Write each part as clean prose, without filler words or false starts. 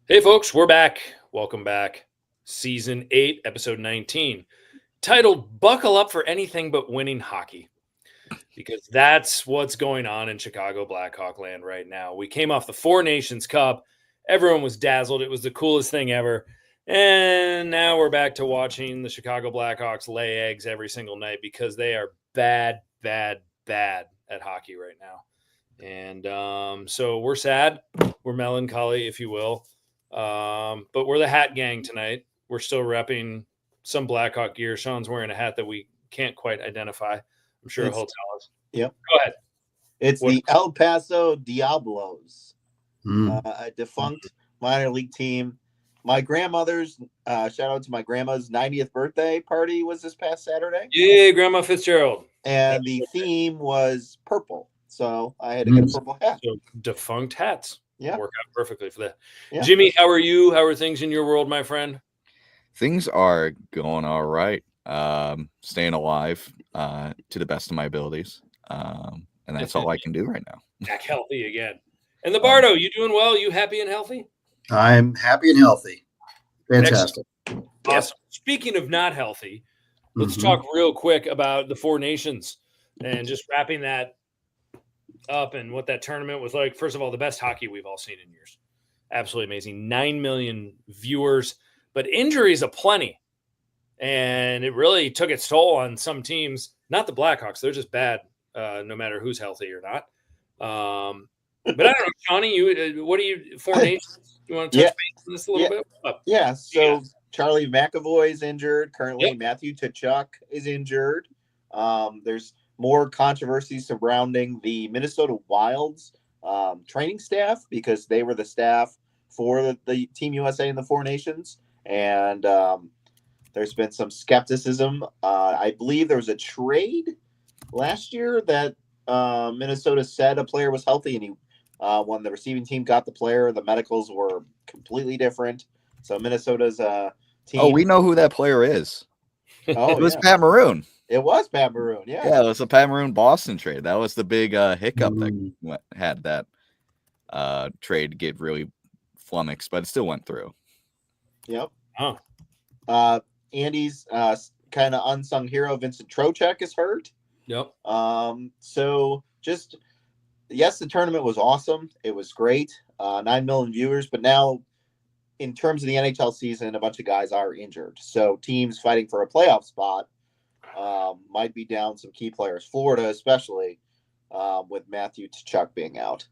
Hey, folks, we're back. Welcome back. Season 8, Episode 19, titled Buckle Up for Anything But Winning Hockey. Because that's what's going on in Chicago Blackhawk land right now. We came off the Four Nations Cup. Everyone was dazzled. It was the coolest thing ever. And now we're back to watching the Chicago Blackhawks lay eggs every single night because they are bad at hockey right now. And so we're sad. We're melancholy, if you will. But we're the hat gang tonight. We're still repping some Blackhawk gear. Sean's wearing a hat that we can't quite identify. I'm sure he'll tell us. Yep. Go ahead. It's the El Paso Diablos, a defunct minor league team. My grandmother's, shout out to my grandma's 90th birthday party was this past Saturday. Yeah, Grandma Fitzgerald. And the theme was purple. So I had to get a purple hat. So defunct hats. Yeah. Work out perfectly for that. Yeah. Jimmy, how are you? How are things in your world, my friend? Things are going all right. Staying alive to the best of my abilities. And that's all I can do right now. Back healthy again. And the Bardo, you doing well? You happy and healthy? I'm happy and healthy. Fantastic. Excellent. Awesome. Speaking of not healthy, let's talk real quick about the Four Nations and just wrapping that up and what that tournament was like. First of all, the best hockey we've all seen in years. Absolutely amazing. 9 million viewers, but injuries aplenty. And it really took its toll on some teams. Not the Blackhawks. They're just bad, no matter who's healthy or not. But I don't know, Shawnee, what do you, Four Nations? You want to touch base on this a little bit? Yeah, so Charlie McAvoy is injured. Currently, Matthew Tkachuk is injured. There's more controversy surrounding the Minnesota Wild's training staff because they were the staff for the Team USA and the Four Nations. And there's been some skepticism. I believe there was a trade last year that Minnesota said a player was healthy, and when the receiving team got the player, the medicals were completely different. So Minnesota's team. Oh, we know who that player is. Oh, it was Pat Maroon. It was Pat Maroon, yeah. Yeah, it was a Pat Maroon Boston trade. That was the big hiccup that had that trade get really flummoxed, but it still went through. Yep. Andy's kind of unsung hero, Vincent Trocheck, is hurt. Yep. So just, yes, the tournament was awesome. It was great. 9 million viewers, but now in terms of the NHL season, a bunch of guys are injured. So teams fighting for a playoff spot might be down some key players. Florida, especially, with Matthew Tkachuk being out.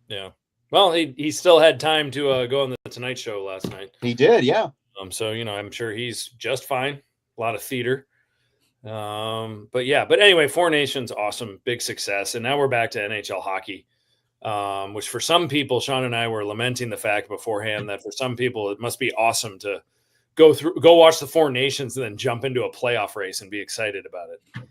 Yeah. Well, he still had time to go on the Tonight Show last night. He did, yeah. So, I'm sure he's just fine. A lot of theater. But anyway, Four Nations, awesome, big success. And now we're back to NHL hockey, which for some people, Sean and I were lamenting the fact beforehand that for some people, it must be awesome to go watch the Four Nations and then jump into a playoff race and be excited about it.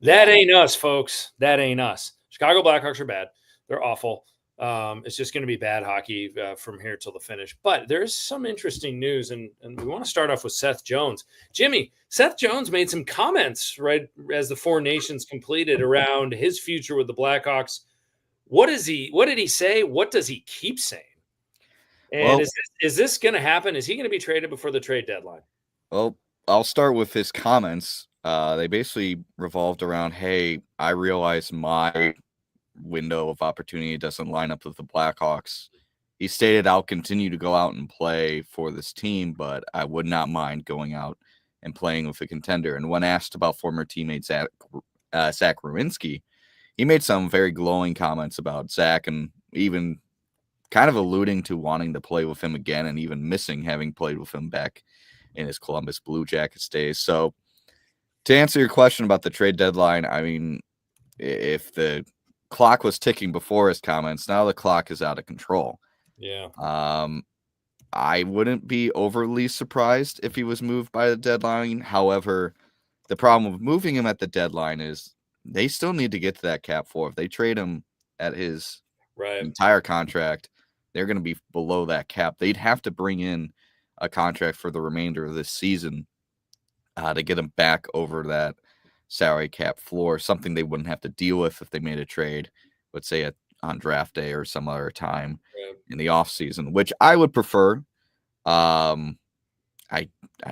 That ain't us, folks. That ain't us. Chicago Blackhawks are bad. They're awful. It's just going to be bad hockey from here till the finish. But there's some interesting news, and we want to start off with Seth Jones. Jimmy, Seth Jones made some comments right as the Four Nations completed around his future with the Blackhawks. What did he say? What does he keep saying? And is this going to happen? Is he going to be traded before the trade deadline? Well, I'll start with his comments. They basically revolved around, hey, I realize my window of opportunity doesn't line up with the Blackhawks. He stated, I'll continue to go out and play for this team, but I would not mind going out and playing with a contender. And when asked about former teammate Zach Werenski, he made some very glowing comments about Zach and even kind of alluding to wanting to play with him again and even missing having played with him back in his Columbus Blue Jackets days. So to answer your question about the trade deadline, I mean, if the clock was ticking before his comments, now the clock is out of control. Yeah. I wouldn't be overly surprised if he was moved by the deadline. However, the problem with moving him at the deadline is they still need to get to that cap floor. If they trade him at his entire contract, they're going to be below that cap. They'd have to bring in a contract for the remainder of this season to get him back over that salary cap floor, something they wouldn't have to deal with if they made a trade, let's say a on draft day or some other time Yeah. in the off season, which I would prefer. I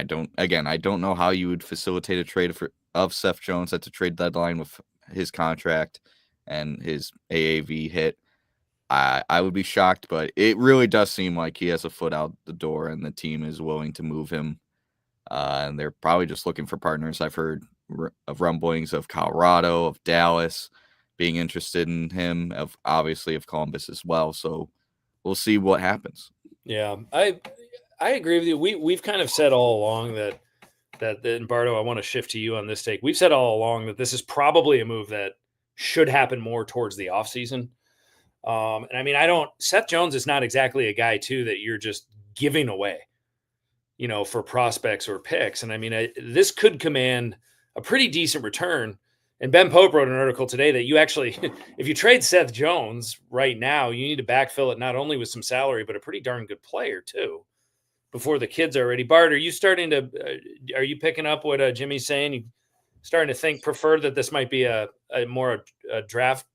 don't know how you would facilitate a trade of Seth Jones at the trade deadline with his contract and his AAV hit. I would be shocked, but it really does seem like he has a foot out the door and the team is willing to move him. And they're probably just looking for partners. I've heard of rumblings of Colorado, of Dallas being interested in him, of Columbus as well. So we'll see what happens. Yeah, I agree with you. We've kind of said all along that and Bardo, I want to shift to you on this take. We've said all along that this is probably a move that should happen more towards the offseason. And I mean, Seth Jones is not exactly a guy too that you're just giving away, for prospects or picks. And I mean, this could command a pretty decent return. And Ben Pope wrote an article today that you actually, if you trade Seth Jones right now, you need to backfill it not only with some salary, but a pretty darn good player too, before the kids are ready. Bart, are you picking up what Jimmy's saying? You starting to prefer that this might be a more draft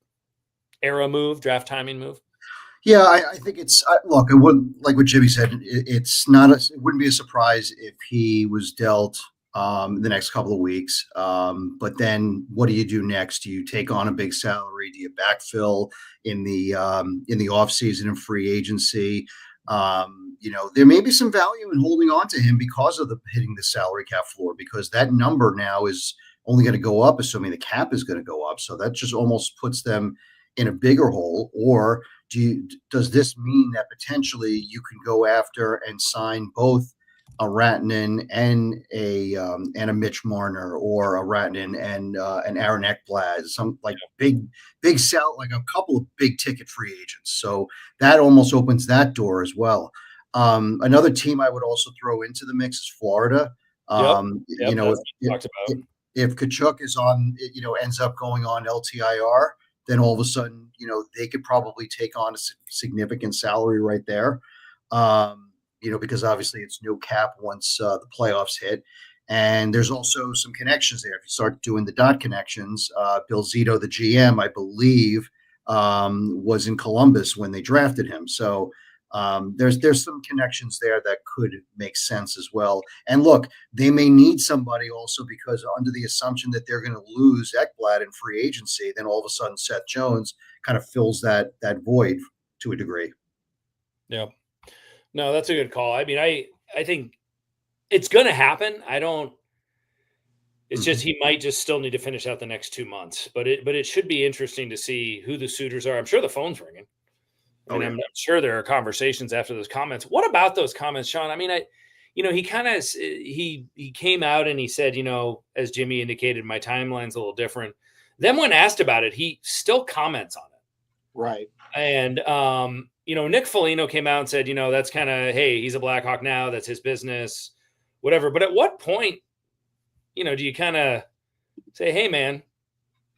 era move, draft timing move? Yeah, I think it's look. It would, like what Jimmy said. It wouldn't be a surprise if he was dealt the next couple of weeks. But then, what do you do next? Do you take on a big salary? Do you backfill in the off season and free agency? There may be some value in holding on to him because of hitting the salary cap floor, because that number now is only going to go up, assuming the cap is going to go up. So that just almost puts them in a bigger hole. Or does this mean that potentially you can go after and sign both a Rantanen and a Mitch Marner, or a Rantanen and an Aaron Ekblad, some like big sell, like a couple of big ticket free agents. So that almost opens that door as well. Another team I would also throw into the mix is Florida. If Tkachuk is on, ends up going on LTIR, then all of a sudden, they could probably take on a significant salary right there. Because obviously it's no cap once the playoffs hit. And there's also some connections there. If you start doing the dot connections, Bill Zito, the GM, I believe, was in Columbus when they drafted him. So there's some connections there that could make sense as well. And look, they may need somebody also, because under the assumption that they're going to lose Ekblad in free agency, then all of a sudden Seth Jones kind of fills that void to a degree. Yeah. No, that's a good call. I mean, I think it's going to happen. It's just, he might just still need to finish out the next 2 months, but it should be interesting to see who the suitors are. I'm sure the phone's ringing. I'm sure there are conversations after those comments. What about those comments, Sean? I mean, he came out and he said, as Jimmy indicated, my timeline's a little different. Then when asked about it, he still comments on it. Right. And, Nick Foligno came out and said, that's kind of, hey, he's a Blackhawk now. That's his business, whatever. But at what point, do you kind of say, hey, man,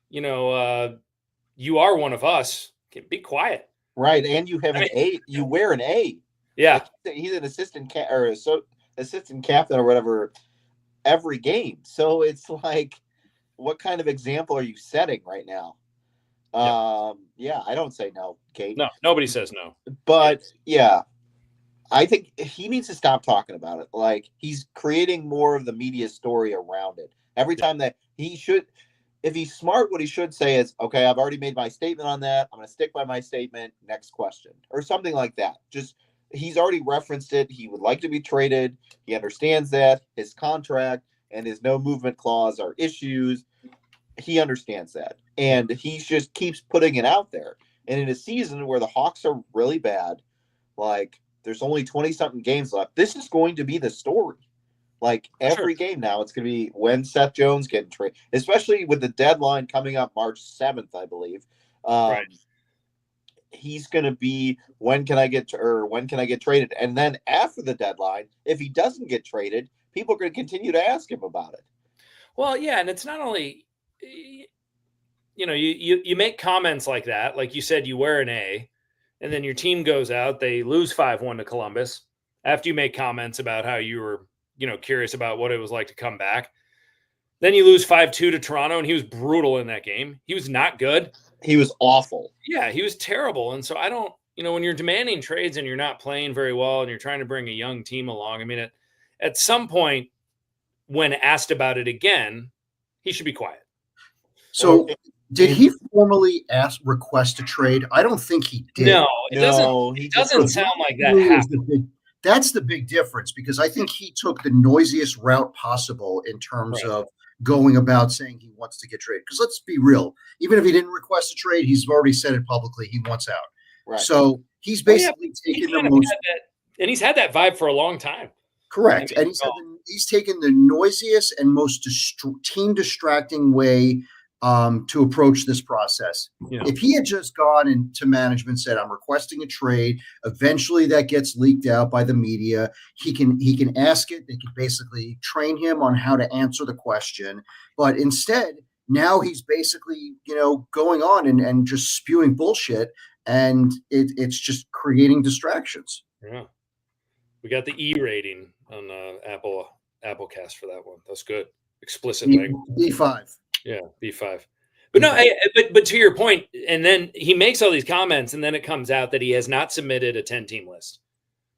you are one of us. Be quiet. Right. And you have A. You wear an A. Yeah. Like, he's an assistant captain or whatever every game. So it's like, what kind of example are you setting right now? I don't say no, Kate. No, nobody says no. But yeah, I think he needs to stop talking about it. Like, he's creating more of the media story around it. Every time that he should, if he's smart, what he should say is, okay, I've already made my statement on that. I'm going to stick by my statement. Next question, or something like that. Just, he's already referenced it. He would like to be traded. He understands that his contract and his no movement clause are issues. He understands that. And he just keeps putting it out there. And in a season where the Hawks are really bad, like, there's only 20-something games left, this is going to be the story. Like, every game now, it's going to be when Seth Jones getting traded, especially with the deadline coming up March 7th, I believe. Right. He's going to be, when can I get traded? And then after the deadline, if he doesn't get traded, people are going to continue to ask him about it. Well, yeah, and it's not only, you make comments like that, like you said, you wear an A, and then your team goes out, they lose 5-1 to Columbus after you make comments about how you were, curious about what it was like to come back. Then you lose 5-2 to Toronto, and he was brutal in that game. He was not good. He was awful. Yeah, he was terrible. And so I don't, when you're demanding trades and you're not playing very well and you're trying to bring a young team along, I mean, at some point when asked about it again, he should be quiet. So did he formally request a trade? I don't think he did. No, it doesn't sound like that happened. That's the big difference, because I think he took the noisiest route possible in terms of going about saying he wants to get traded. Because let's be real, even if he didn't request a trade, he's already said it publicly. He wants out. Right. So he's basically taken the most. And he's had that vibe for a long time. Correct. And he's taken the noisiest and most team distracting way to approach this process. Yeah. If he had just gone into management and said, I'm requesting a trade, eventually that gets leaked out by the media. He can ask it. They can basically train him on how to answer the question. But instead, now he's basically, going on and just spewing bullshit, and it's just creating distractions. Yeah. We got the E rating on Applecast for that one. That's good. Explicit language. B5. Yeah, B5. But no, but to your point, and then he makes all these comments, and then it comes out that he has not submitted a 10-team list.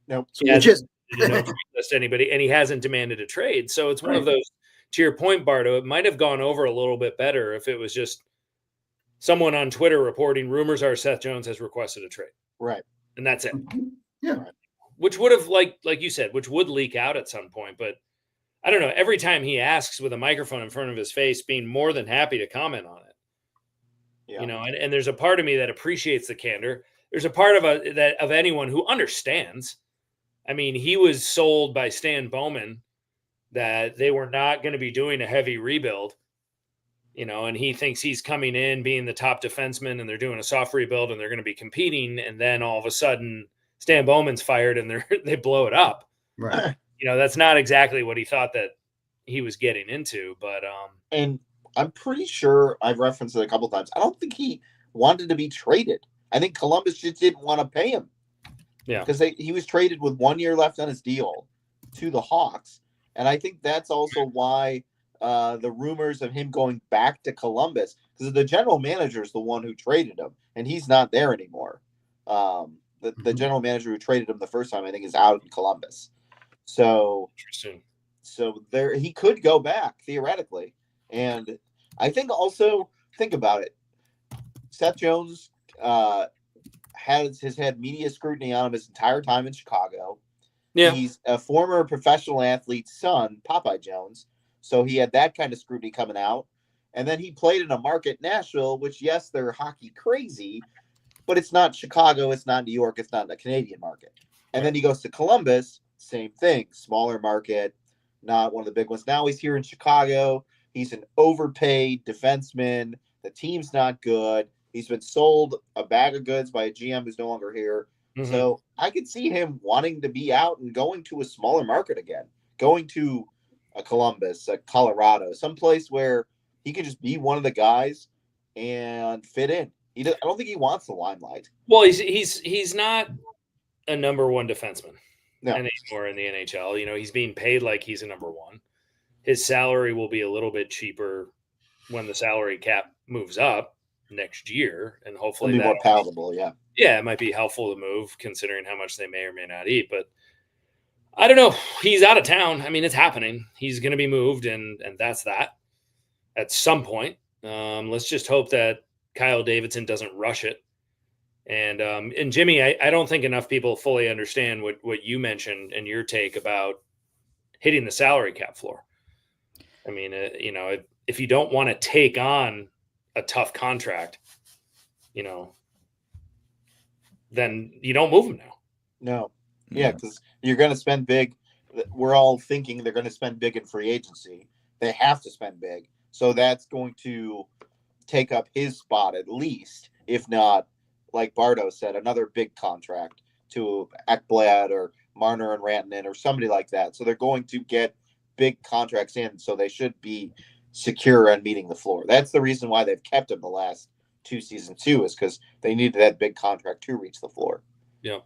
Nope. He hasn't list anybody, and he hasn't demanded a trade. So it's one of those. To your point, Bardo, it might have gone over a little bit better if it was just someone on Twitter reporting rumors are Seth Jones has requested a trade. Right. And that's it. Yeah. Which would have, like you said, which would leak out at some point, but I don't know. Every time he asks with a microphone in front of his face, being more than happy to comment on it. Yeah. And there's a part of me that appreciates the candor. There's a part of anyone who understands. I mean, he was sold by Stan Bowman that they were not going to be doing a heavy rebuild, and he thinks he's coming in being the top defenseman and they're doing a soft rebuild and they're going to be competing. And then all of a sudden Stan Bowman's fired and they blow it up. Right. That's not exactly what he thought that he was getting into, but and I'm pretty sure I've referenced it a couple times. I don't think he wanted to be traded. I think Columbus just didn't want to pay him. Yeah, because he was traded with 1 year left on his deal to the Hawks, and I think that's also why the rumors of him going back to Columbus, because the general manager is the one who traded him, and he's not there anymore. The general manager who traded him the first time, I think, is out in Columbus. So interesting. So there, he could go back theoretically, and I think also think about it. Seth Jones has had media scrutiny on him his entire time in Chicago. Yeah, he's a former professional athlete's son, Popeye Jones, so he had that kind of scrutiny coming out. And then he played in a market, Nashville, which yes, they're hockey crazy, but it's not Chicago, it's not New York, it's not the Canadian market. And then he goes to Columbus. Same thing, smaller market, not one of the big ones. Now he's here in Chicago. He's an overpaid defenseman. The team's not good. He's been sold a bag of goods by a GM who's no longer here. Mm-hmm. So I could see him wanting to be out and going to a smaller market again, going to a Columbus, a Colorado, someplace where he can just be one of the guys and fit in. I don't think he wants the limelight. Well, he's not a number one defenseman. No. Anymore in the NHL. He's being paid like he's a number one. His salary will be a little bit cheaper when the salary cap moves up next year, and hopefully it'll be more palatable. Yeah, it might be helpful to move considering how much they may or may not eat. But I don't know. He's out of town. I mean, it's happening. He's going to be moved, and that's that. At some point, let's just hope that Kyle Davidson doesn't rush it. And Jimmy, I don't think enough people fully understand what you mentioned and your take about hitting the salary cap floor. I mean, if you don't want to take on a tough contract, then you don't move him now. No. Yeah, because you're going to spend big. We're all thinking they're going to spend big in free agency. They have to spend big. So that's going to take up his spot at least, if not, like Bardo said, another big contract to Ekblad or Marner and Rantanen or somebody like that. So they're going to get big contracts in, so they should be secure and meeting the floor. That's the reason why they've kept him the last 2 seasons too, is because they needed that big contract to reach the floor. Yeah.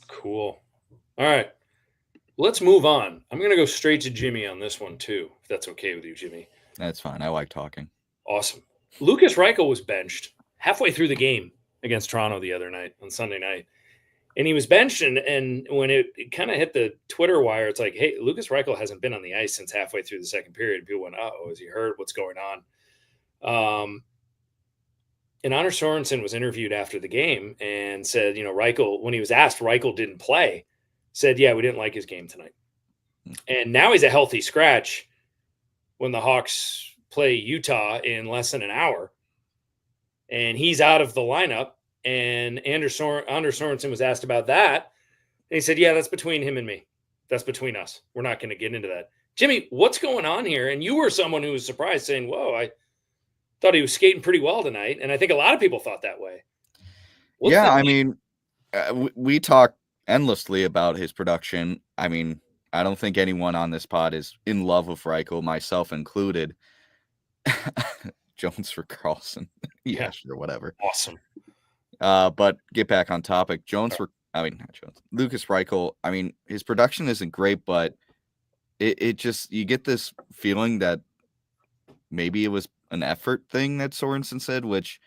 Cool. All right. Let's move on. I'm going to go straight to Jimmy on this one too, if that's okay with you, Jimmy. That's fine. I like talking. Awesome. Lukas Reichel was benched halfway through the game against Toronto the other night on Sunday night. And he was benched, and when it kind of hit the Twitter wire, it's like, hey, Lukas Reichel hasn't been on the ice since halfway through the second period. People went, oh, is he hurt? What's going on? And Anders Sorensen was interviewed after the game and said, Reichel, when he was asked, Reichel didn't play, said, yeah, we didn't like his game tonight. And now he's a healthy scratch when the Hawks play Utah in less than an hour. And he's out of the lineup. And Anders Sorensen was asked about that. And he said, yeah, that's between him and me. That's between us. We're not going to get into that. Jimmy, what's going on here? And you were someone who was surprised, saying, whoa, I thought he was skating pretty well tonight. And I think a lot of people thought that way. I mean, we talk endlessly about his production. I mean, I don't think anyone on this pod is in love with Reichel, myself included. Jones for Carlson. Yeah, sure, whatever. Awesome. But get back on topic. Lukas Reichel, I mean, his production isn't great, but it just, you get this feeling that maybe it was an effort thing that Sorensen said, which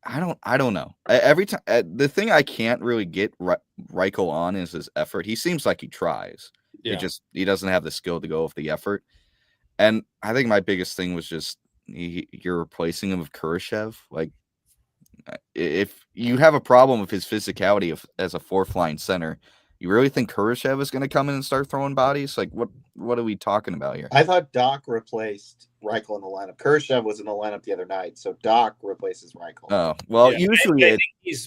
I don't know. Every time, the thing I can't really get Reichel on is his effort. He seems like he tries. Yeah. He doesn't have the skill to go with the effort. And I think my biggest thing was just you're replacing him with Kurashev. Like, if you have a problem with his physicality as a fourth line center, you really think Kurashev is going to come in and start throwing bodies? Like, what are we talking about here? I thought Doc replaced Reichel in the lineup. Kurashev was in the lineup the other night, so Doc replaces Reichel. Oh, well, usually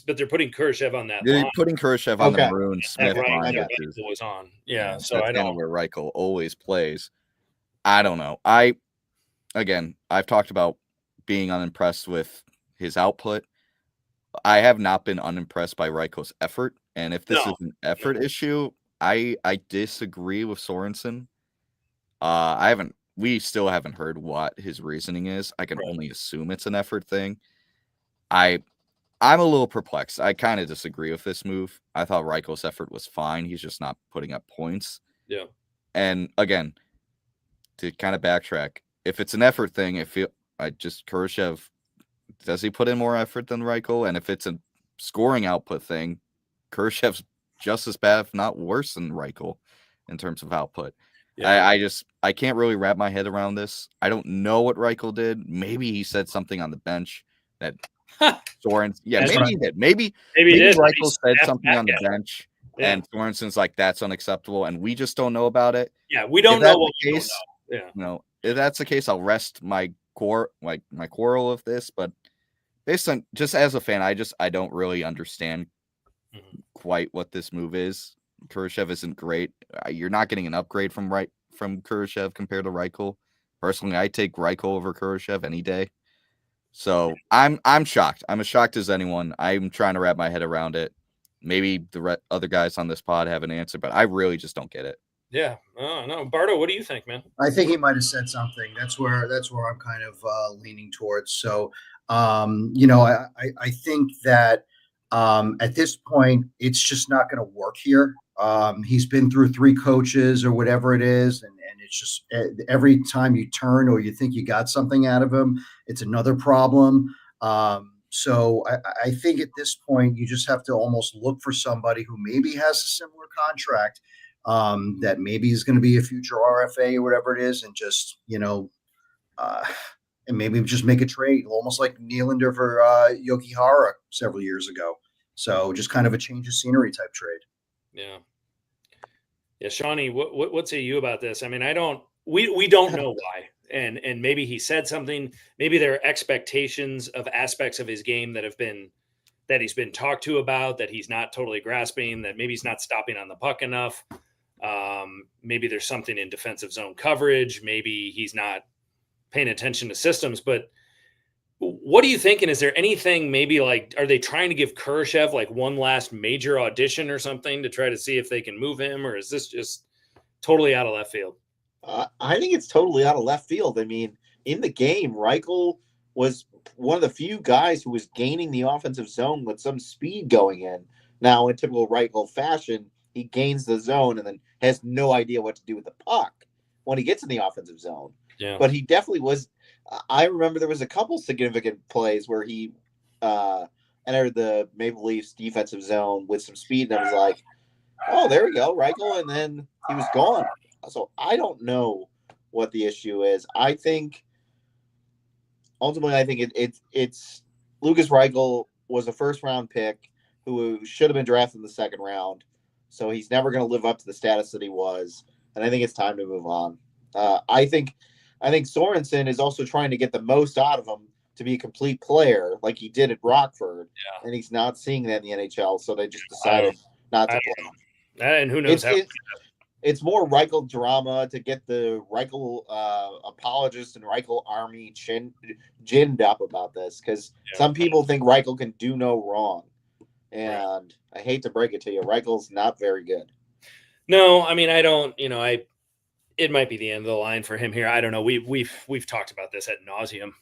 but they're putting Kurashev on that. They're putting Kurashev on the Maroon Smith line. Was on. Yeah, so that's I know where Reichel always plays. I don't know. I've talked about being unimpressed with his output. I have not been unimpressed by Reichel's effort. And if this is an effort issue, I disagree with Sorensen. We still haven't heard what his reasoning is. I can only assume it's an effort thing. I'm a little perplexed. I kind of disagree with this move. I thought Reichel's effort was fine. He's just not putting up points. Yeah. And again, to kind of backtrack, if it's an effort thing, Kurashev, does he put in more effort than Reichel? And if it's a scoring output thing, Kurashev's just as bad, if not worse, than Reichel in terms of output. Yeah. I can't really wrap my head around this. I don't know what Reichel did. Maybe he said something on the bench that Sorensen. Yeah, maybe he did. Maybe Reichel said something on the bench, and Sorensen's like, that's unacceptable, and we just don't know about it. Yeah, we don't know what we don't know. Yeah. If that's the case, I'll rest my quarrel of this, but based on just as a fan, I don't really understand quite what this move is. Kurashev isn't great. You're not getting an upgrade from Kurashev compared to Reichel. Personally, I take Reichel over Kurashev any day. So I'm shocked. I'm as shocked as anyone. I'm trying to wrap my head around it. Maybe the other guys on this pod have an answer, but I really just don't get it. Yeah, no, Bardo, what do you think, man? I think he might have said something. That's where I'm kind of leaning towards. So, I think that at this point, it's just not going to work here. He's been through 3 coaches or whatever it is, and it's just every time you turn or you think you got something out of him, it's another problem. So I think at this point, you just have to almost look for somebody who maybe has a similar contract. That maybe is going to be a future RFA or whatever it is, and just and maybe just make a trade, almost like Nylander for Yoki Hara several years ago. So just kind of a change of scenery type trade. Yeah, Shawnee, what say you about this? I mean, we don't know why, and maybe he said something. Maybe there are expectations of aspects of his game that he's been talked to about, that he's not totally grasping, that maybe he's not stopping on the puck enough. Maybe there's something in defensive zone coverage. Maybe he's not paying attention to systems. But what are you thinking? Is there anything maybe like, are they trying to give Kurashev like one last major audition or something to try to see if they can move him? Or is this just totally out of left field? I think it's totally out of left field. I mean, in the game, Reichel was one of the few guys who was gaining the offensive zone with some speed going in. Now, in typical Reichel fashion, he gains the zone and then has no idea what to do with the puck when he gets in the offensive zone. Yeah. But he definitely was I remember there was a couple significant plays where he entered the Maple Leafs defensive zone with some speed, and I was like, oh, there we go, Reichel, and then he was gone. So I don't know what the issue is. I think ultimately, it's Lukas Reichel was a first-round pick who should have been drafted in the second round, so he's never going to live up to the status that he was, and I think it's time to move on. I think Sorensen is also trying to get the most out of him to be a complete player, like he did at Rockford, and he's not seeing that in the NHL, so they just decided not to play him. And who knows it's more Reichel drama to get the Reichel apologists and Reichel army ginned up about this, because some people think Reichel can do no wrong. And I hate to break it to you, Reichel's not very good. No, I mean, I don't, it might be the end of the line for him here. I don't know. We've talked about this ad nauseum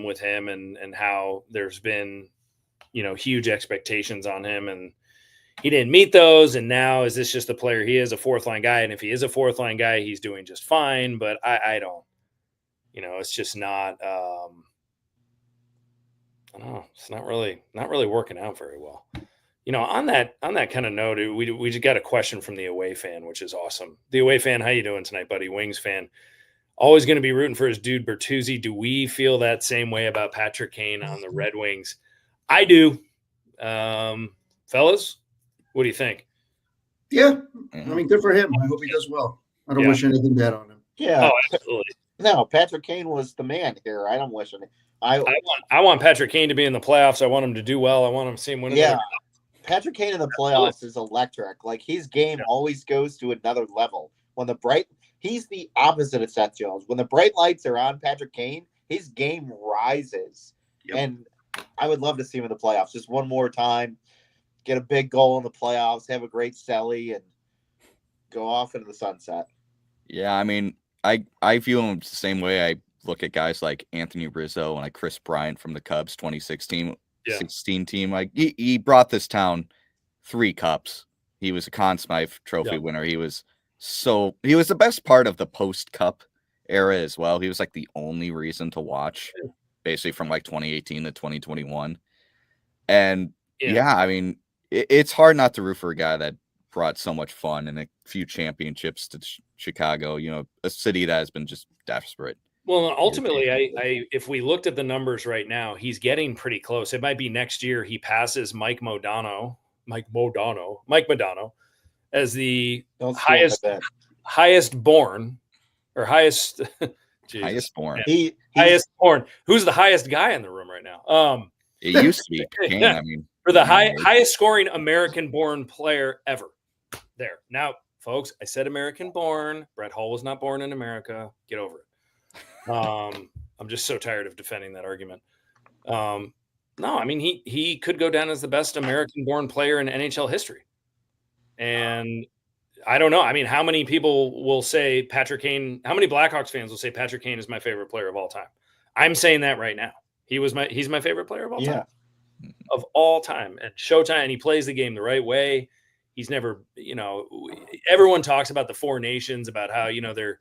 with him and how there's been, huge expectations on him, and he didn't meet those. And now, is this just a player? He is a fourth line guy. And if he is a fourth line guy, he's doing just fine. But I don't, it's just not, I don't know. It's not really working out very well. On that kind of note, we just got a question from the away fan, which is awesome. The away fan, how you doing tonight, buddy? Wings fan. Always going to be rooting for his dude Bertuzzi. Do we feel that same way about Patrick Kane on the Red Wings? I do. Fellas, what do you think? Yeah, I mean, good for him. I hope he does well. I don't wish anything bad on him. Yeah, oh, absolutely. No, Patrick Kane was the man here. I don't wish anything. I want Patrick Kane to be in the playoffs. I want him to do well. I want him to see him win. Yeah, Patrick Kane in the playoffs is electric. Like, his game always goes to another level. He's the opposite of Seth Jones. When the bright lights are on Patrick Kane, his game rises. Yep. And I would love to see him in the playoffs just one more time, get a big goal in the playoffs, have a great celly, and go off into the sunset. Yeah, I mean, I view him the same way I look at guys like Anthony Rizzo and like Chris Bryant from the Cubs 2016 team. Like, he brought this town 3 cups. He was a Conn Smythe Trophy winner. He was the best part of the post-Cup era as well. He was like the only reason to watch, basically from like 2018 to 2021. And I mean, it's hard not to root for a guy that brought so much fun and a few championships to Chicago, a city that has been just desperate. Well, ultimately, if we looked at the numbers right now, he's getting pretty close. It might be next year he passes Mike Modano as the highest born. Highest born. Who's the highest guy in the room right now? It used to be Kane. I mean, for the highest scoring American born player ever. There. Now, folks, I said American born. Brett Hull was not born in America. Get over it. I'm just so tired of defending that argument. No, I mean, he could go down as the best American born player in NHL history. And I don't know. I mean, how many people will say Patrick Kane? How many Blackhawks fans will say Patrick Kane is my favorite player of all time? I'm saying that right now. He's my favorite player of all time. Of all time. And Showtime, and he plays the game the right way. He's never, everyone talks about the Four Nations, about how, they're,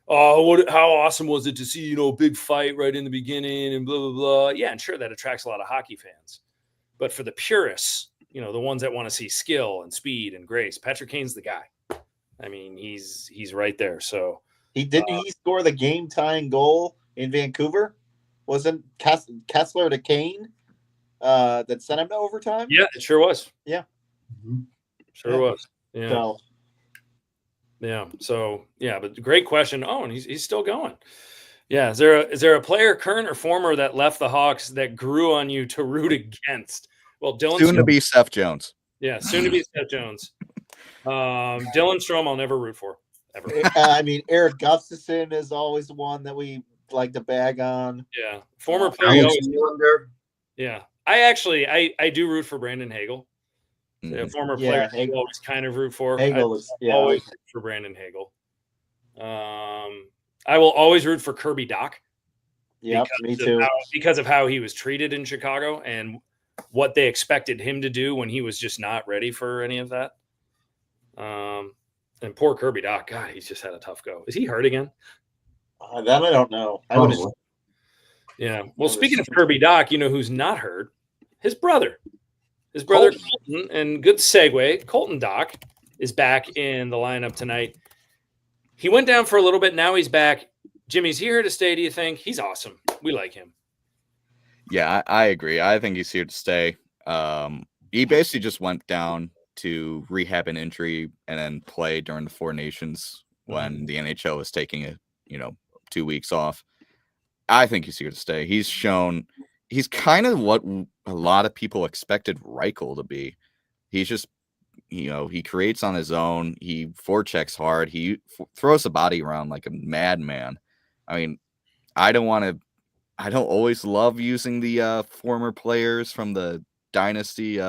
how awesome was it to see, a big fight right in the beginning and blah, blah, blah. Yeah, and sure, that attracts a lot of hockey fans. But for the purists, the ones that want to see skill and speed and grace, Patrick Kane's the guy. I mean, he's right there. So he score the game tying goal in Vancouver? Wasn't Kessler to Kane that sent him to overtime? Yeah, it sure was. Yeah. Sure was. Yeah. So but great question. Oh, and he's still going. Yeah. Is there a player, current or former, that left the Hawks that grew on you to root against? Well, Dylan soon to be Seth Jones. Yeah, soon to be Seth Jones. Dylan Strome, I'll never root for ever. I mean, Eric Gustafson is always the one that we like to bag on. Yeah, former player. Yeah, I do root for Brandon Hagel. A former player, Hagel always kind of root for. Always root for Brandon Hagel. I will always root for Kirby Dach. Yeah, me too. Because of how he was treated in Chicago and what they expected him to do when he was just not ready for any of that. And poor Kirby Dach, God, he's just had a tough go. Is he hurt again? That I don't know. I would. Yeah. Well, speaking of Kirby Dach, you know who's not hurt? His brother. His brother Colton, and good segue. Colton Dach is back in the lineup tonight. He went down for a little bit. Now he's back. Jimmy's here to stay. Do you think? He's awesome. We like him. Yeah, I agree. I think he's here to stay. He basically just went down to rehab an injury and then play during the Four Nations when the NHL was taking 2 weeks off. I think he's here to stay. He's shown he's kind of what a lot of people expected Reichel to be. He's just, he creates on his own. He forechecks hard. He throws the body around like a madman. I mean, I don't always love using the former players from the Dynasty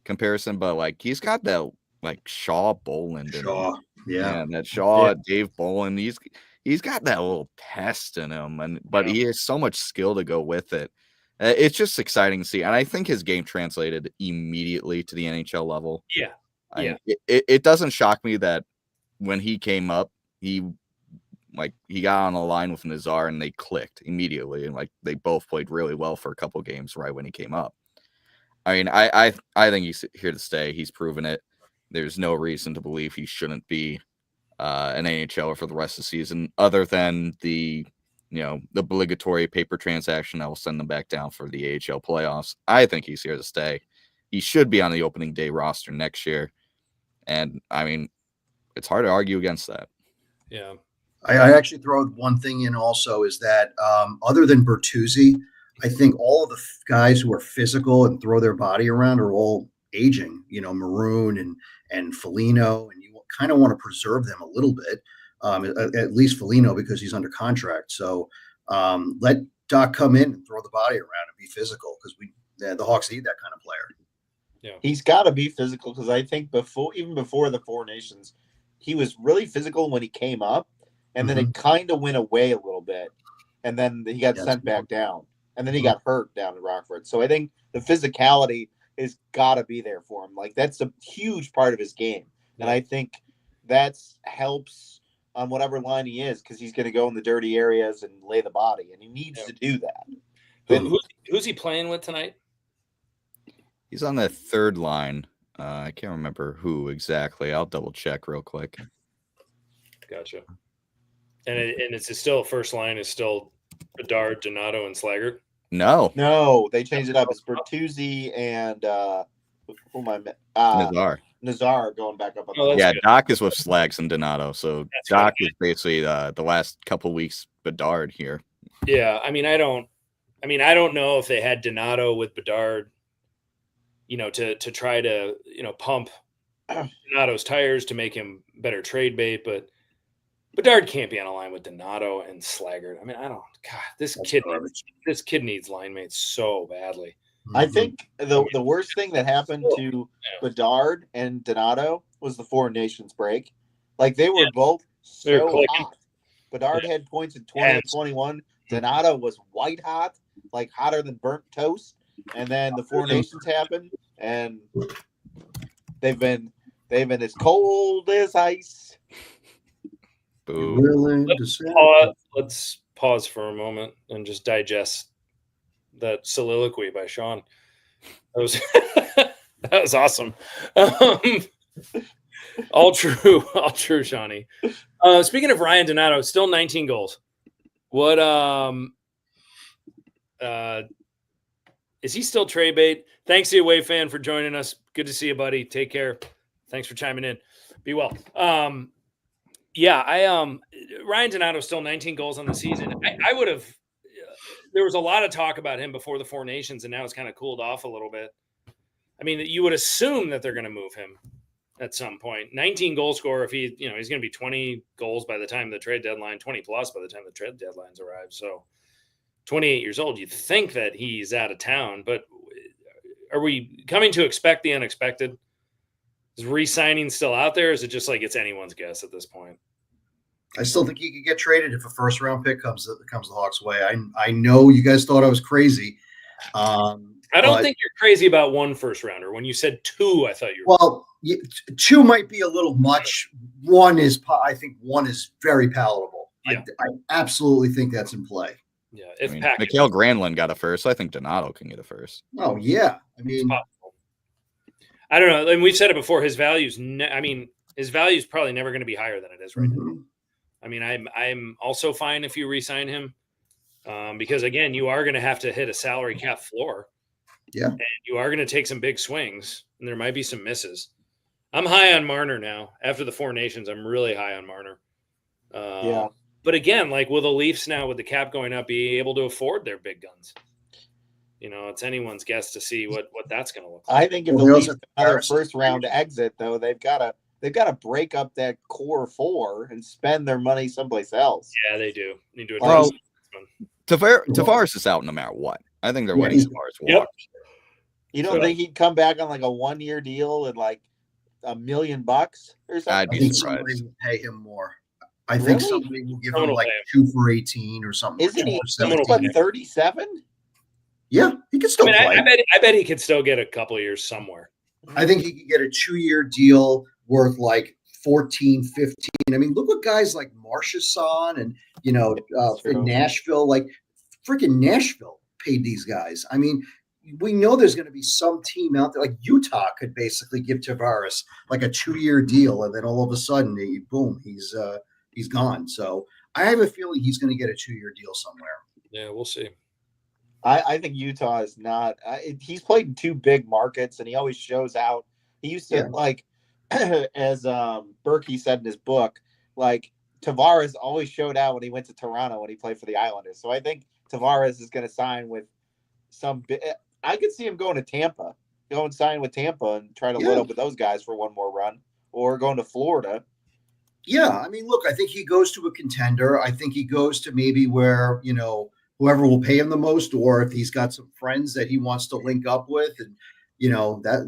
comparison, but like he's got that like Shaw Boland in him. Yeah, that Shaw Dave Boland. He's got that little pest in him, but he has so much skill to go with it. It's just exciting to see, and I think his game translated immediately to the NHL level. Yeah, It doesn't shock me that when he came up, he got on a line with Nazar and they clicked immediately, and like they both played really well for a couple games right when he came up. I mean, I think he's here to stay. He's proven it. There's no reason to believe he shouldn't be an NHLer for the rest of the season, other than the obligatory paper transaction that will send them back down for the AHL playoffs. I think he's here to stay. He should be on the opening day roster next year. And I mean, it's hard to argue against that. Yeah. I actually throw one thing in also is that other than Bertuzzi, I think all of the guys who are physical and throw their body around are all aging, Maroon and Foligno, and you kind of want to preserve them a little bit, at least Foligno, because he's under contract. So let Doc come in and throw the body around and be physical, because the Hawks need that kind of player. Yeah, he's got to be physical, because I think even before the Four Nations, he was really physical when he came up, and then it kind of went away a little bit, and then he got sent back down, and then he got hurt down in Rockford. So I think the physicality has got to be there for him. Like, that's a huge part of his game, and I think that helps on whatever line he is, because he's going to go in the dirty areas and lay the body, and he needs to do that. Who's he playing with tonight? He's on the third line. I can't remember who exactly. I'll double check real quick. Gotcha. And it's still first line is still Bedard, Donato, and Slaggert. No, they changed it up. It's Bertuzzi and who am I? Nazar going back up. Good. Doc is with Slags and Donato. So that's Doc is basically the last couple weeks Bedard here. Yeah, I don't know if they had Donato with Bedard, to try to pump Donato's tires to make him better trade bait, but Bedard can't be on a line with Donato and Slaggert. This kid needs line mates so badly. I think the worst thing that happened to Bedard and Donato was the Four Nations break. Like, they were both so hot. Bedard had points in 20 and 21. Donato was white hot, like hotter than burnt toast. And then the Four Nations happened, and they've been as cold as ice. Let's pause for a moment and just digest that soliloquy by Sean. That was awesome. All true, Shawnee. Speaking of Ryan Donato, still 19 goals. What is he still trade bait? Thanks to you, Away Fan, for joining us. Good to see you, buddy. Take care. Thanks for chiming in. Be well. Ryan Donato still 19 goals on the season. I would have. There was a lot of talk about him before the Four Nations, and now it's kind of cooled off a little bit. I mean, you would assume that they're going to move him at some point. 19 goal scorer. If he's going to be 20 goals by the time the trade deadline, 20 plus by the time the trade deadlines arrive. So 28 years old, you'd think that he's out of town, but are we coming to expect the unexpected? Is re-signing still out there? Or is it just like it's anyone's guess at this point? I still think he could get traded if a first round pick comes the Hawks' way. I know you guys thought I was crazy. I don't think you're crazy about one first rounder. When you said two, I thought you were. Well, two might be a little much. I think one is very palatable. Yeah. I absolutely think that's in play. Yeah, if Mikael Granlund got a first, I think Donato can get a first. Oh yeah, I mean, I don't know. And we've said it before. His value's, his value is probably never going to be higher than it is right now. I mean, I'm also fine if you re-sign him, because again, you are going to have to hit a salary cap floor. Yeah, and you are going to take some big swings, and there might be some misses. I'm high on Marner now. After the Four Nations, I'm really high on Marner. Yeah. But again, like, will the Leafs now, with the cap going up, be able to afford their big guns? You know, it's anyone's guess to see what that's going to look like. I think if the Leafs have their first round exit, though, they've got to break up that core four and spend their money someplace else. Yeah, they do. Need to address Tavares is out no matter what. I think they're letting Tavares walk. Yep. You don't think he'd come back on like a 1-year deal and like $1 million or something? I'd be surprised. Somebody will pay him more. I think somebody will give him like 2 for 18 or something. Isn't he 37? Yeah, he could still play. I bet he could still get a couple of years somewhere. I think he could get a 2-year deal worth like 14, 15. I mean, look what guys like Marchessault and, in Nashville, like freaking Nashville paid these guys. I mean, we know there's going to be some team out there, like Utah could basically give Tavares like a 2-year deal, and then all of a sudden, boom, he's gone. So I have a feeling he's going to get a 2-year deal somewhere. Yeah, we'll see. I think Utah is not. He's played in 2 big markets, and he always shows out. He used to like, as Berkey said in his book, like Tavares always showed out when he went to Toronto when he played for the Islanders. So I think Tavares is going to sign with some. I could see him going to Tampa, go and sign with Tampa and try to load up with those guys for one more run, or going to Florida. Yeah, I mean, look, I think he goes to a contender. I think he goes to maybe where whoever will pay him the most, or if he's got some friends that he wants to link up with, and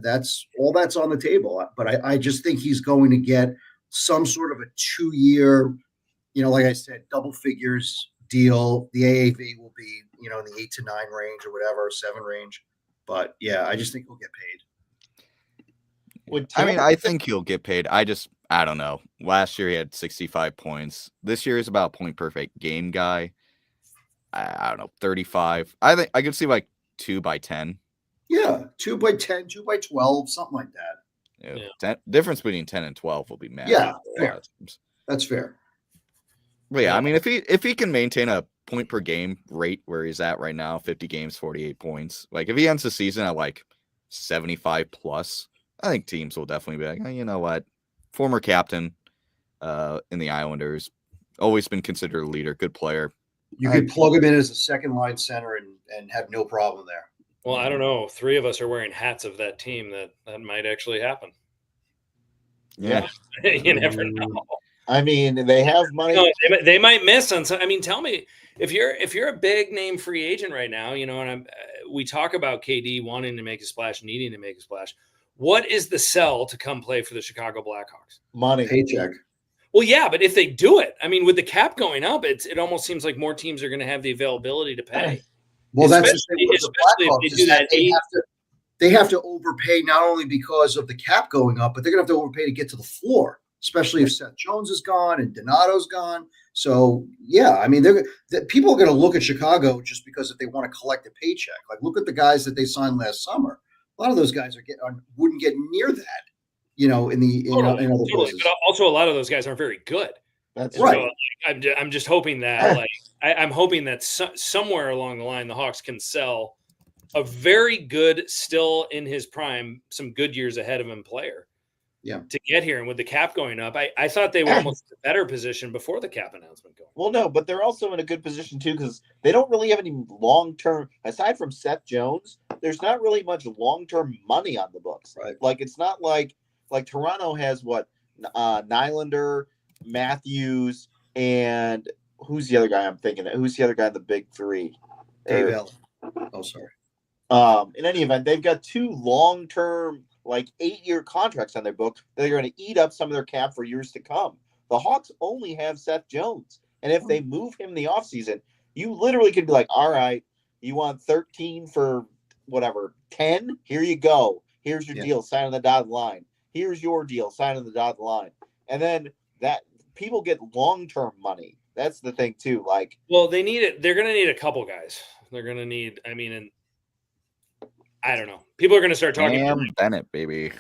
that's all that's on the table. But I just think he's going to get some sort of a 2-year, like I said, double figures deal. The AAV will be, in the 8 to 9 range or whatever, 7 range. But yeah, I just think he'll get paid. I think he'll get paid. I don't know. Last year he had 65 points. This year is about point perfect game guy. I don't know, 35. I think I could see like 2 by 10. Yeah, 2 by 10, 2 by 12, something like that. Yeah. Difference between 10 and 12 will be massive. Yeah, fair. That's fair. But yeah, I mean, if he can maintain a point per game rate where he's at right now, 50 games, 48 points. Like if he ends the season at like 75 plus, I think teams will definitely be like, oh, you know what, former captain in the Islanders, always been considered a leader, good player. You could plug him in as a second line center and have no problem there. Well, I don't know. 3 of us are wearing hats of that team. That might actually happen. Yeah. You never know. I mean, they have money. They might miss on some. I mean, tell me if you're a big name free agent right now, and we talk about KD wanting to make a splash, needing to make a splash. What is the sell to come play for the Chicago Blackhawks? Money, paycheck. Well, yeah, but if they do it, I mean, with the cap going up, it almost seems like more teams are going to have the availability to pay. Well, that's the thing with the Blackhawks, is that they have to overpay not only because of the cap going up, but they're going to have to overpay to get to the floor, especially if Seth Jones is gone and Donato's gone. So, yeah, I mean, people are going to look at Chicago just because if they want to collect a paycheck. Like, look at the guys that they signed last summer. A lot of those guys wouldn't get near that, in other places. But also, a lot of those guys aren't very good. That's right. So, I'm just hoping that, I'm hoping that somewhere along the line, the Hawks can sell a very good, still in his prime, some good years ahead of him player. Yeah. To get here, and with the cap going up, I thought they were almost in a better position before the cap announcement going. Well, no, but they're also in a good position too because they don't really have any long-term. Aside from Seth Jones, there's not really much long-term money on the books. Right. Like it's not like Toronto has Nylander, Matthews, and who's the other guy I'm thinking of? Who's the other guy in the big 3? Dave Allen. Oh, sorry. In any event, they've got 2 long-term, 8-year contracts on their book that are going to eat up some of their cap for years to come. The Hawks only have Seth Jones. And if they move him in the offseason, you literally could be like, all right, you want 13 for whatever, 10? Here you go. Here's your deal. Sign on the dotted line. Here's your deal. Sign on the dotted line. And then that people get long-term money. that's the thing too. Like, well, they need it. They're going to need a couple guys. They're going to need. I mean, and I don't know. People are going to start talking. Sam Bennett, baby.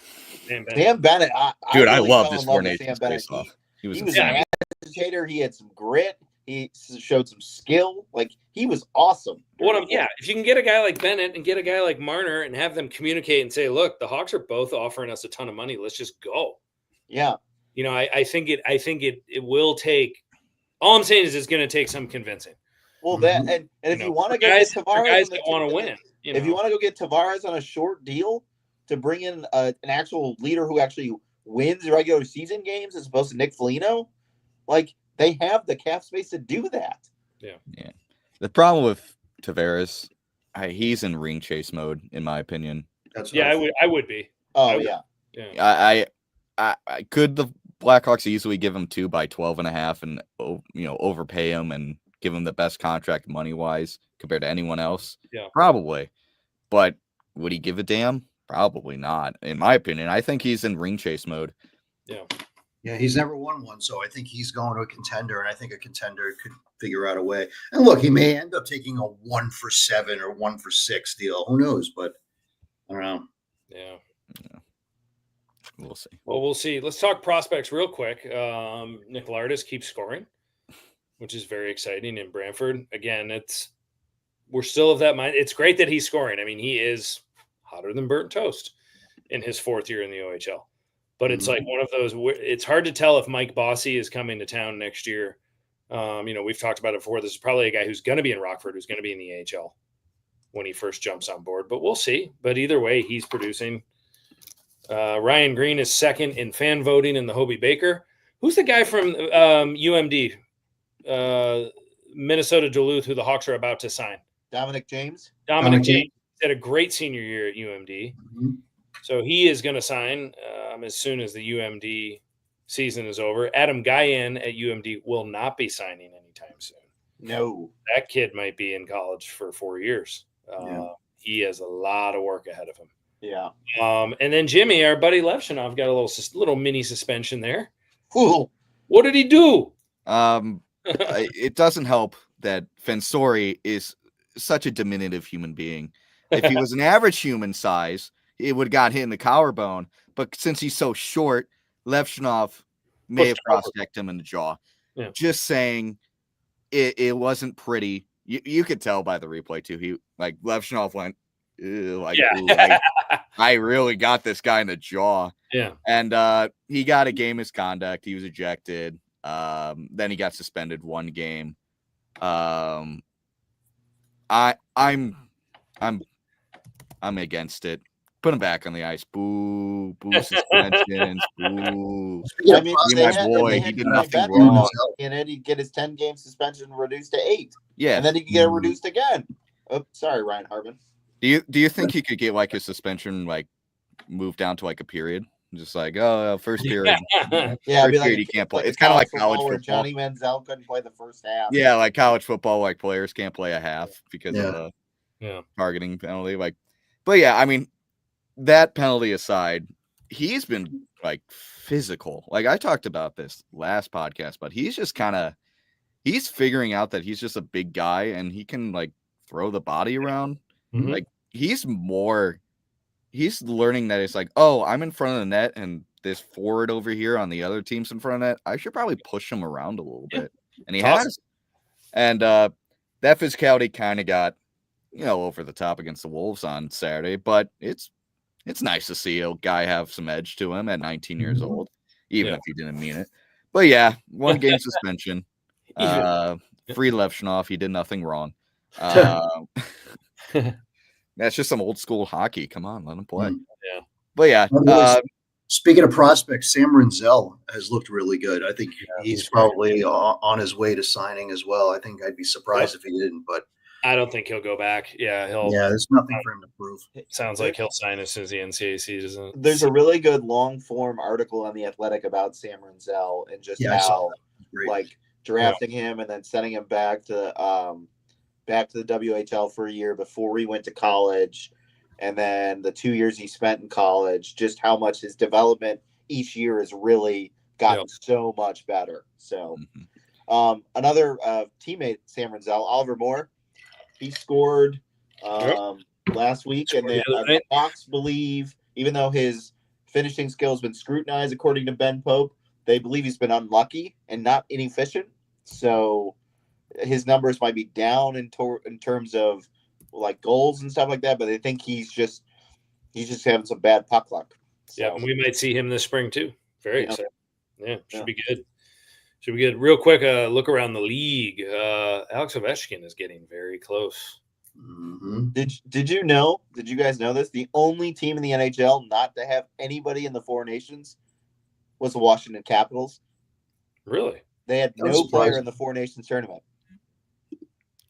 Sam Bennett. Dude, I really love fell this in love Four with Nations Sam Bennett. face-off. He was an insane. agitator. He had some grit. He showed some skill. Like, he was awesome. If you can get a guy like Bennett and get a guy like Marner and have them communicate and say, look, the Hawks are both offering us a ton of money. Let's just go. Yeah. You know, I think it will take. All I'm saying is it's going to take some convincing. Well, that and if you want to go guys get Tavares, guys that want to win, if you want to go get Tavares on a short deal to bring in an actual leader who actually wins regular season games as opposed to Nick Foligno, like, they have the cap space to do that. Yeah. The problem with Tavares, he's in ring chase mode, in my opinion. I would be. Oh, yeah. I could the Blackhawks easily give him 2 by 12.5 and overpay him and give him the best contract money wise compared to anyone else? Yeah, probably. But would he give a damn? Probably not. In my opinion, I think he's in ring chase mode. Yeah, he's never won one, so I think he's going to a contender, and I think a contender could figure out a way. And look, he may end up taking a 1 for 7 or 1 for 6 deal. Who knows? But I don't know. Yeah. We'll see. Well, we'll see. Let's talk prospects real quick. Nick Lardis keeps scoring, which is very exciting in Brantford. Again, we're still of that mind. It's great that he's scoring. I mean, he is hotter than burnt toast in his 4th year in the OHL. But it's like one of those. It's hard to tell if Mike Bossy is coming to town next year. We've talked about it before. This is probably a guy who's going to be in Rockford, who's going to be in the AHL when he first jumps on board. But we'll see. But either way, he's producing. Ryan Green is second in fan voting in the Hobie Baker. Who's the guy from UMD, Minnesota Duluth, who the Hawks are about to sign? Dominic James. Dominic James had a great senior year at UMD. Mm-hmm. So he is going to sign as soon as the UMD season is over. Adam Guyan at UMD will not be signing anytime soon. No. That kid might be in college for 4 years. He has a lot of work ahead of him. Yeah. And then Jimmy, our buddy Levshinov, got a little mini suspension there. Cool. What did he do? It doesn't help that Fensori is such a diminutive human being. If he was an average human size, it would have got hit in the collarbone. But since he's so short, Levshinov may have cross-checked him in the jaw. Yeah. Just saying, it wasn't pretty. You could tell by the replay too. He Levshinov went, I really got this guy in the jaw. Yeah. And he got a game misconduct. He was ejected. Then he got suspended 1 game. I'm against it. Put him back on the ice. Boo suspensions. Boo. I mean, my boy, he did nothing wrong. And then he'd get his 10-game suspension reduced to 8. Yeah. And then he could get it reduced again. Oh, sorry, Ryan Hartman. Do you think he could get his suspension moved down to a period? Just first period. Yeah, first period he can't play. It's kind of like college football. Johnny Manziel couldn't play the first half. Yeah, like college football, players can't play a half because of the targeting penalty. But yeah, I mean, that penalty aside, he's been physical. I talked about this last podcast, but he's just he's figuring out that he's just a big guy and he can throw the body around. Mm-hmm. He's learning that it's I'm in front of the net and this forward over here on the other team's in front of net. I should probably push him around a little bit. And he has. And that physicality kind of got, over the top against the Wolves on Saturday, but it's nice to see a guy have some edge to him at 19 years old, even if he didn't mean it. But yeah, 1 game suspension. Free Levshinov. He did nothing wrong. That's just some old school hockey. Come on, let him play. Yeah. But yeah. Speaking of prospects, Sam Rinzel has looked really good. I think he's probably on his way to signing as well. I think I'd be surprised if he didn't, but I don't think he'll go back. Yeah, there's nothing for him to prove. Sounds like he'll sign as soon as the NCAA season. There's a really good long form article on The Athletic about Sam Rinzel and just how drafting him and then sending him back to the WHL for a year before he went to college, and then the 2 years he spent in college, just how much his development each year has really gotten so much better. So Another teammate, Sam Renzel, Oliver Moore, he scored last week, and the Hawks believe, even though his finishing skill has been scrutinized, according to Ben Pope, they believe he's been unlucky and not inefficient. So his numbers might be down in terms of like goals and stuff like that, but they think he's just having some bad puck luck. So, yeah, and we might see him this spring too. Very exciting. Yeah, should be good. Should be good. Real quick, look around the league. Alex Ovechkin is getting very close. Mm-hmm. Did you guys know this? The only team in the NHL not to have anybody in the Four Nations was the Washington Capitals. Really? They had no player in the Four Nations tournament.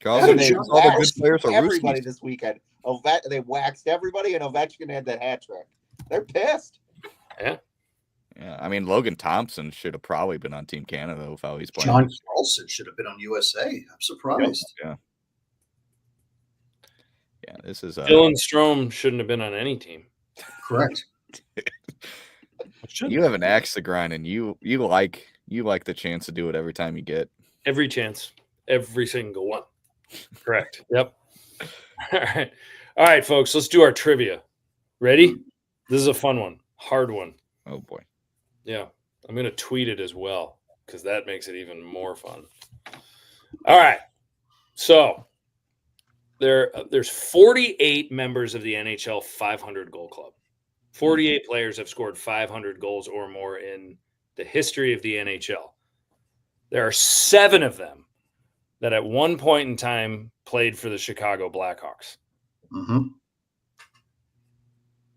All the good players are everybody this weekend. They waxed everybody, and Ovechkin had that hat trick. They're pissed. Yeah. Yeah, I mean, Logan Thompson should have probably been on Team Canada with how he's playing. John Carlson should have been on USA. I'm surprised. Yeah. Yeah, this is Dylan Strome shouldn't have been on any team. Correct. You have an axe to grind, and you like the chance to do it every time you get. Every chance, every single one. Correct. Yep. All right, folks. Let's do our trivia. Ready? This is a fun one, hard one. Oh boy. Yeah, I'm gonna tweet it as well because that makes it even more fun. All right, so there's 48 members of the NHL 500 goal club. 48 players have scored 500 goals or more in the history of the NHL. There are 7 of them that at one point in time played for the Chicago Blackhawks. Mm-hmm.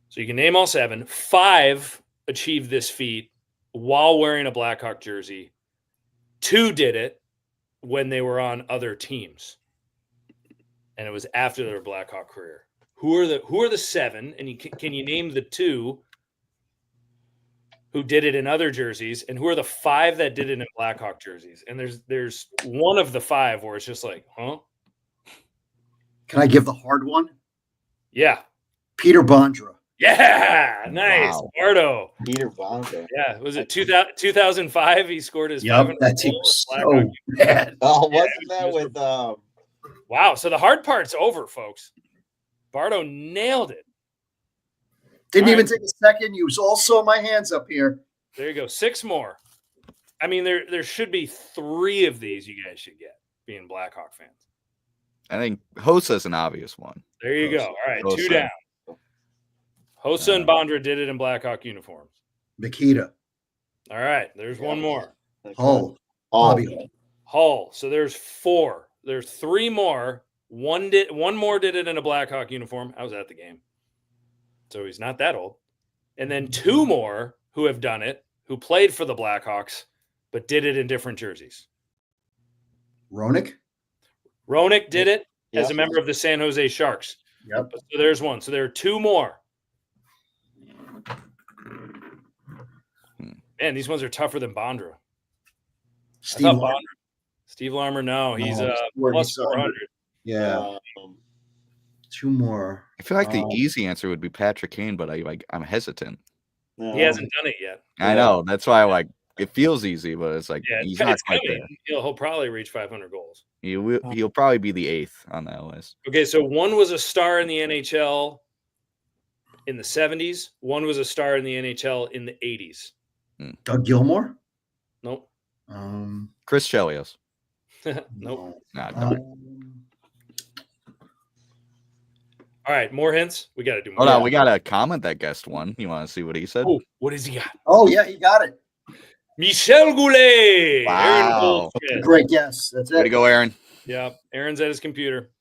So you can name all 7. 5 achieved this feat while wearing a Blackhawk jersey. 2 did it when they were on other teams. And it was after their Blackhawk career. Who are the 7? And can you name the 2 who did it in other jerseys? And who are the 5 that did it in Blackhawk jerseys? And there's one of the 5 where it's just like, huh? Can I give the hard one? Yeah. Peter Bondra. Yeah, nice. Wow. Bardo. Peter Bondra. Yeah, was it 2005 he scored his 500 that team goals was with so Blackhawk? bad. Oh, wasn't that with Wow, so the hard part's over, folks. Bardo nailed it. Didn't All even right. take a second. You all saw my hands up here. There you go. 6 more. I mean, there should be 3 of these you guys should get, being Blackhawk fans. I think Hosa's an obvious one. There you go. All right, Hossa. 2 down. Hossa and Bondra did it in Blackhawk uniforms. Nikita. All right, there's one more. Hull. Bobby. Hull. So there's 4. There's 3 more. One more did it in a Blackhawk uniform. I was at the game. So he's not that old. And then 2 more who have done it, who played for the Blackhawks, but did it in different jerseys. Roenick. Roenick did it as a member of the San Jose Sharks. Yep. So there's 1. So there are 2 more. Man, these ones are tougher than Bondra. Steve Larmer. Steve Larmer, no. He's where plus he's 400. Yeah. 2 more. I feel like the easy answer would be Patrick Kane, but I'm hesitant. No. He hasn't done it yet. I know. That's why it feels easy, but it's like he's not it's quite coming. there. He'll probably reach 500 goals. He'll probably be the 8th on that list. Okay, so 1 was a star in the NHL in the 70s. 1 was a star in the NHL in the 80s. Doug Gilmour. Nope. Chris Chelios. Nope. Nah, All right, more hints. We got to do more. Hold on, we got a comment that guessed one. You want to see what he said? Oh, what does he got? Oh, yeah, he got it. Michel Goulet. Wow. Aaron Goldschmidt. Great guess. That's Way it. to go, Aaron. Yeah, Aaron's at his computer.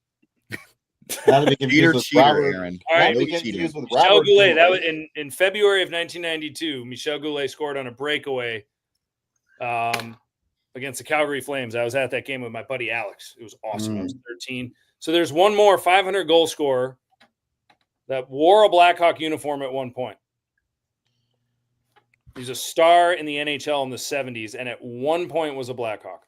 Not to be confused with Cheater, Robert. Aaron. All right, Not to be No cheating. confused with Michel Robert Goulet. That was Goulet. in February of 1992. Michel Goulet scored on a breakaway against the Calgary Flames. I was at that game with my buddy Alex. It was awesome. I was 13. So there's one more 500 goal scorer that wore a Blackhawk uniform at one point. He's a star in the NHL in the 70s, and at one point was a Blackhawk.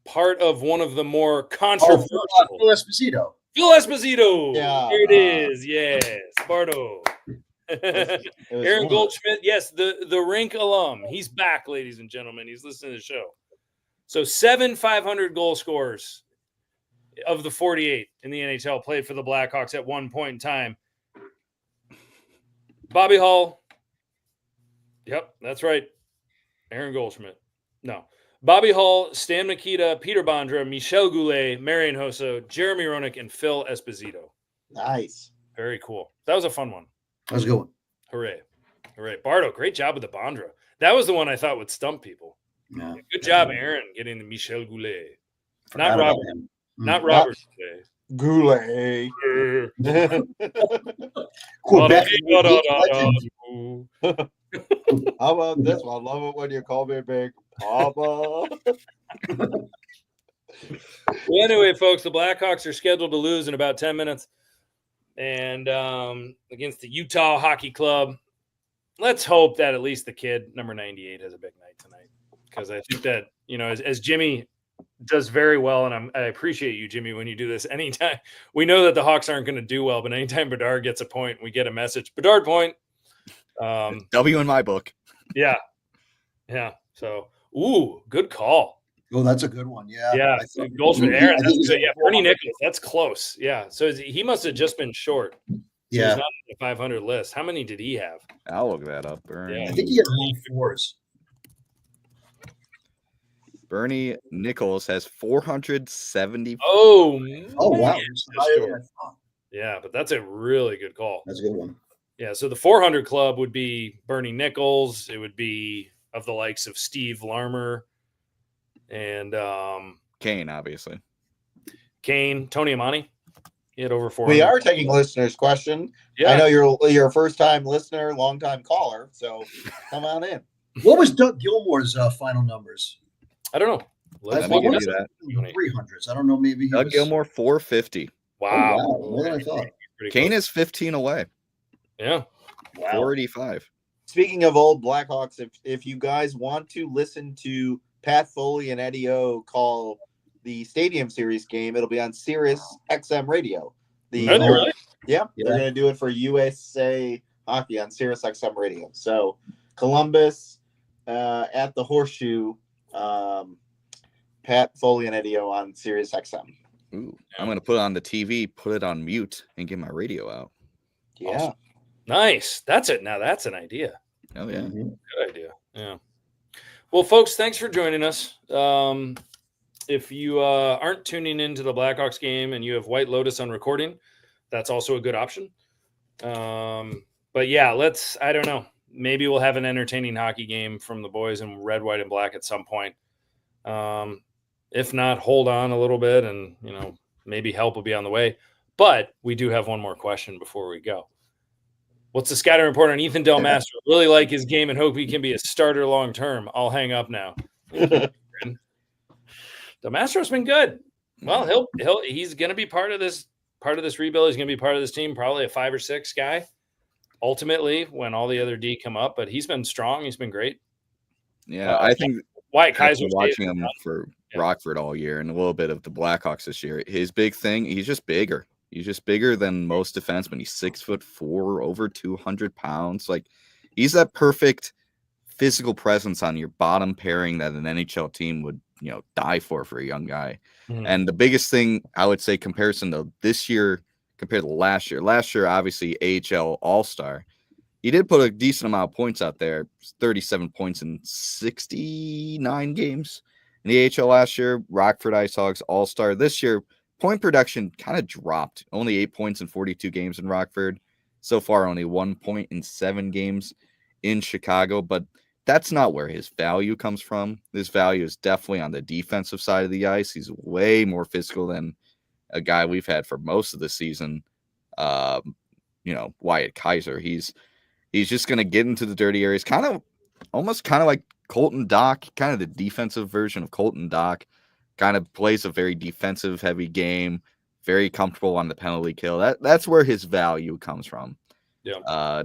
Part of one of the more controversial. Phil Esposito. Phil Esposito. Yeah. Here it is. Yes. Bardo. It was Aaron one. Goldschmidt. Yes, the Rink alum. He's back, ladies and gentlemen. He's listening to the show. So 7 500 goal scorers of the 48 in the NHL played for the Blackhawks at one point in time. Bobby Hull. Yep, that's right. Aaron Goldschmidt. No. Bobby Hull, Stan Mikita, Peter Bondra, Michel Goulet, Marian Hossa, Jeremy Roenick, and Phil Esposito. Nice. Very cool. That was a fun one. That was a good one. Hooray. Hooray. Bardo, great job with the Bondra. That was the one I thought would stump people. Yeah. Good job, Aaron, getting the Michel Goulet. Forgot Not about Robert. him. Not Robert Goulet. Quebec. How about this one? I love it when you call me Big Papa. Well, anyway, folks, the Blackhawks are scheduled to lose in about 10 minutes and against the Utah Hockey Club. Let's hope that at least the kid, number 98, has a big night tonight, because I think that, as Jimmy does very well, and I appreciate you, Jimmy, when you do this anytime. We know that the Hawks aren't going to do well, but anytime Bedard gets a point, we get a message. Bedard point. W in my book. Yeah. So, good call. Oh, that's a good one. Yeah. Yeah. Goldschmidt, I Aaron. think That's, Bernie Nichols. That's close. Yeah. So he must have just been short. So Yeah. he's not on the 500 list. How many did he have? I'll look that up. Yeah. I think he had 4s. Bernie Nichols has 470. Oh, wow. man. It's higher than I thought. Yeah, but that's a really good call. That's a good one. Yeah, so the 400 club would be Bernie Nichols. It would be of the likes of Steve Larmer and Kane, obviously. Kane, Tony Amani. He had over 400. We are taking listeners' question. Yeah. I know you're a first-time listener, long-time caller, so come on in. What was Doug Gilmore's final numbers? I don't know. Let me give you that. 300s. I don't know. Maybe he Doug was... Gilmore, 450. Wow. Oh, wow. More than I thought. Pretty Kane close. is 15 away. Yeah. Wow. 485. Speaking of old Blackhawks, if you guys want to listen to Pat Foley and Eddie O call the Stadium Series game, it'll be on Sirius XM Radio. Are they really? Yeah, they're going to do it for USA Hockey on Sirius XM Radio. So Columbus at the Horseshoe, Pat Foley and Eddie O on Sirius XM. Ooh, I'm going to put it on the TV, put it on mute, and get my radio out. Yeah. Awesome. Nice. That's it. Now that's an idea. Oh, yeah. Mm-hmm. Good idea. Yeah. Well, folks, thanks for joining us. If you aren't tuning into the Blackhawks game and you have White Lotus on recording, that's also a good option. But yeah, I don't know. Maybe we'll have an entertaining hockey game from the boys in red, white, and black at some point. If not, hold on a little bit and, maybe help will be on the way. But we do have one more question before we go. What's the scouting report on Ethan Del Mastro? Really like his game and hope he can be a starter long term. I'll hang up now. Del Mastro's been good. Well, he's going to be part of this rebuild. He's going to be part of this team, probably a 5 or 6 guy. Ultimately, when all the other D come up, but he's been strong. He's been great. Yeah, I think Wyatt Kaiser watching him for Rockford all year and a little bit of the Blackhawks this year. His big thing, he's just bigger. He's just bigger than most defensemen. He's 6'4", over 200 pounds. Like, he's that perfect physical presence on your bottom pairing that an NHL team would, die for a young guy. Mm-hmm. And the biggest thing I would say comparison to this year compared to last year, obviously AHL All-Star. He did put a decent amount of points out there, 37 points in 69 games. In the AHL last year, Rockford Ice Hogs All-Star. This year, point production kind of dropped. Only 8 points in 42 games in Rockford. So far, only 1 point in 7 games in Chicago. But that's not where his value comes from. His value is definitely on the defensive side of the ice. He's way more physical than a guy we've had for most of the season. Wyatt Kaiser. He's just going to get into the dirty areas, almost kind of like Colton Dock, kind of the defensive version of Colton Dock. Kind of plays a very defensive heavy game, very comfortable on the penalty kill. That's where his value comes from. Yeah.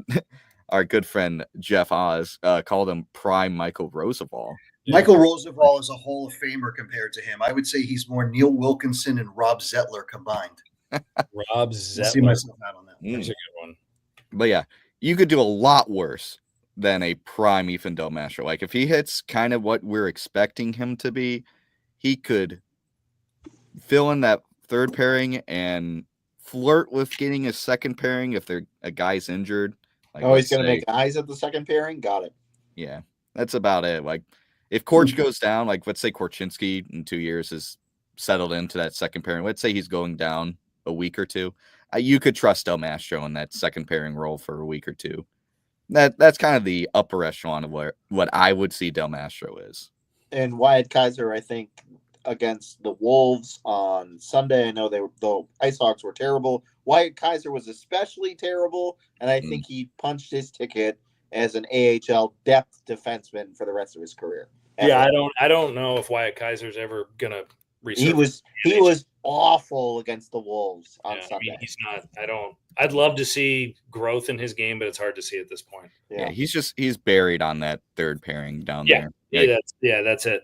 Our good friend Jeff Oz called him prime Michael Roosevelt. Yeah. Michael Roosevelt is a Hall of Famer compared to him. I would say he's more Neil Wilkinson and Rob Zettler combined. Rob I Zettler. see myself out on that. That's a good one. But yeah, you could do a lot worse than a prime Ethan Del Mastro. Like, if he hits kind of what we're expecting him to be, he could fill in that third pairing and flirt with getting a second pairing if a guy's injured. Like, he's going to make eyes at the second pairing. Got it. Yeah, that's about it. Like, if Korch goes down, like let's say Korchinski in 2 years is settled into that second pairing. Let's say he's going down a week or two. You could trust Del Mastro in that second pairing role for a week or two. That's kind of the upper echelon of what I would see Del Mastro is. And Wyatt Kaiser, I think, against the Wolves on Sunday, I know the Ice Hawks were terrible. Wyatt Kaiser was especially terrible, and I think he punched his ticket as an AHL depth defenseman for the rest of his career. Yeah, I don't know if Wyatt Kaiser's ever gonna resurface. He was awful against the Wolves on Sunday. I mean, he's not. I'd love to see growth in his game, but it's hard to see at this point. Yeah, he's buried on that third pairing down there. That's it.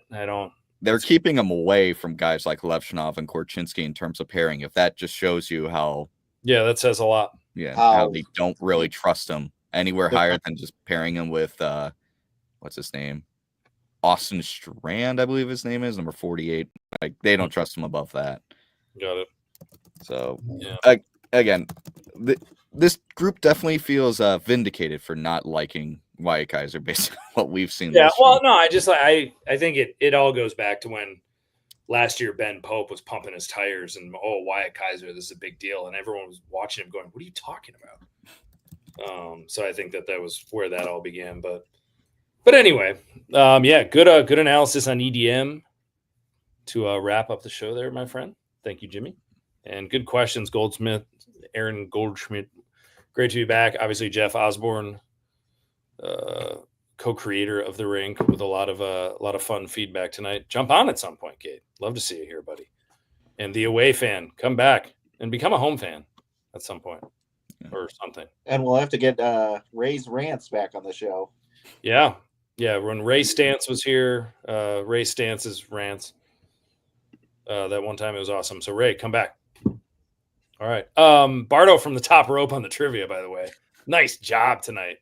They're keeping him away from guys like Levchinov and Korchinski in terms of pairing. If that just shows you how. Yeah, that says a lot. Yeah, how they don't really trust him anywhere higher than just pairing him with what's his name? Austin Strand, I believe his name is, number 48. Like, they don't trust him above that. Got it. So again, this group definitely feels vindicated for not liking Wyatt Kaiser based on what we've seen. Yeah, well, no, I think it all goes back to when last year Ben Pope was pumping his tires and Wyatt Kaiser, this is a big deal, and everyone was watching him going, "What are you talking about?" So I think that was where that all began. But anyway, good analysis on EDM to wrap up the show there, my friend. Thank you, Jimmy. And good questions, Aaron Goldschmidt. Great to be back. Obviously, Jeff Osborne, co-creator of the Rink, with a lot of fun feedback tonight. Jump on at some point, Kate. Love to see you here, buddy. And the away fan, come back and become a home fan at some point or something. And we'll have to get Ray's rants back on the show. Yeah. When Ray Stantz was here, Ray Stantz's rants. That one time it was awesome. So Ray, come back. All right. Bardo from the top rope on the trivia, by the way. Nice job tonight.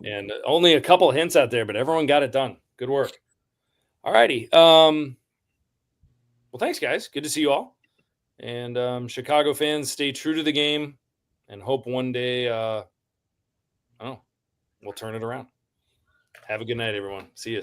And only a couple hints out there, but everyone got it done. Good work. All righty. Well, thanks, guys. Good to see you all. And Chicago fans, stay true to the game and hope one day we'll turn it around. Have a good night, everyone. See you.